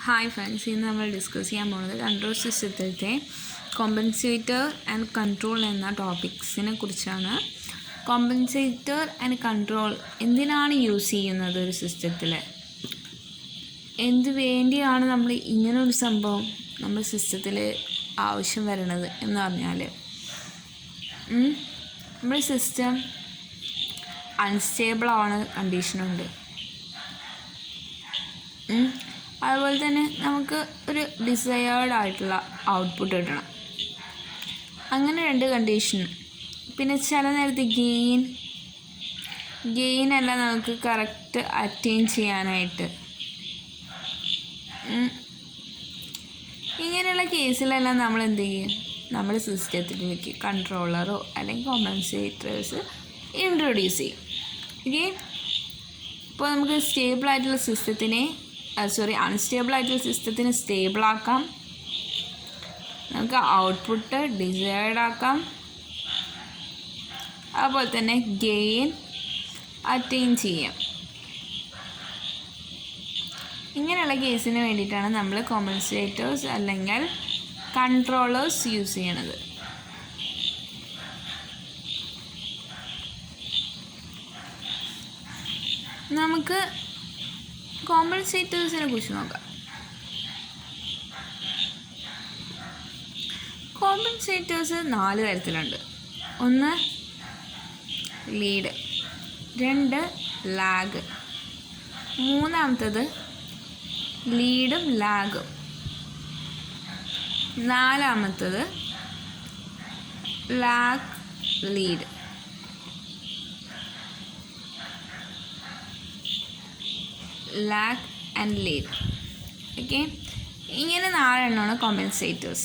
Hi friends, ഇന്ന് നമ്മൾ discuss ചെയ്യാൻ പോകുന്നത് കൺട്രോൾ സിസ്റ്റത്തിലത്തെ കോമ്പൻസേറ്റർ ആൻഡ് കൺട്രോൾ എന്ന ടോപ്പിക്സിനെ കുറിച്ചാണ്. കോമ്പൻസേറ്റർ ആൻഡ് കൺട്രോൾ എന്തിനാണ് യൂസ് ചെയ്യുന്നത് ഒരു സിസ്റ്റത്തിൽ? എന്ത് വേണ്ടിയാണ് നമ്മൾ ഇങ്ങനൊരു സംഭവം നമ്മുടെ സിസ്റ്റത്തിൽ ആവശ്യം വരണത് എന്ന് പറഞ്ഞാൽ, നമ്മുടെ സിസ്റ്റം അൺസ്റ്റേബിൾ ആവുന്ന കണ്ടീഷനുണ്ട്. അതുപോലെ തന്നെ നമുക്ക് ഒരു ഡിസയേർഡ് ആയിട്ടുള്ള ഔട്ട്പുട്ട് കിട്ടണം. അങ്ങനെ രണ്ട് കണ്ടീഷൻ. പിന്നെ ചില നേരത്ത് ഗെയിൻ എല്ലാം നമുക്ക് കറക്റ്റ് അറ്റൈൻ ചെയ്യാനായിട്ട്. ഇങ്ങനെയുള്ള കേസിലെല്ലാം നമ്മൾ എന്ത് ചെയ്യും? നമ്മുടെ സിസ്റ്റത്തിലേക്ക് കൺട്രോളറോ അല്ലെങ്കിൽ കോമ്പൻസേറ്റേഴ്സ് ഇൻട്രൊഡ്യൂസ് ചെയ്യും. ഓക്കെ, ഇപ്പോൾ നമുക്ക് അൺസ്റ്റേബിൾ ആയിട്ടുള്ള സിസ്റ്റത്തിനെ സ്റ്റേബിളാക്കാം. നമുക്ക് ഔട്ട്പുട്ട് ഡിസയേർഡ് ആക്കാം. അതുപോലെ തന്നെ ഗെയിൻ അറ്റൈൻ ചെയ്യാം. ഇങ്ങനെയുള്ള കേസിന് വേണ്ടിയിട്ടാണ് നമ്മൾ കോമ്പൻസേറ്റേഴ്സ് അല്ലെങ്കിൽ കൺട്രോളേഴ്സ് യൂസ് ചെയ്യണത്. നമുക്ക് കോമ്പൻസേറ്റേഴ്സിനെ കുറിച്ച് നോക്കാം. കോമ്പൻസേറ്റേഴ്സ് 4 തരത്തിലുണ്ട്. 1 lead, 2 lag, 3 ലീഡും ലാഗും, 4 lag lead. Lag and lead. Okay, ഇങ്ങനെ 4 എണ്ണമാണ് കോമ്പൻസേറ്റേഴ്സ്.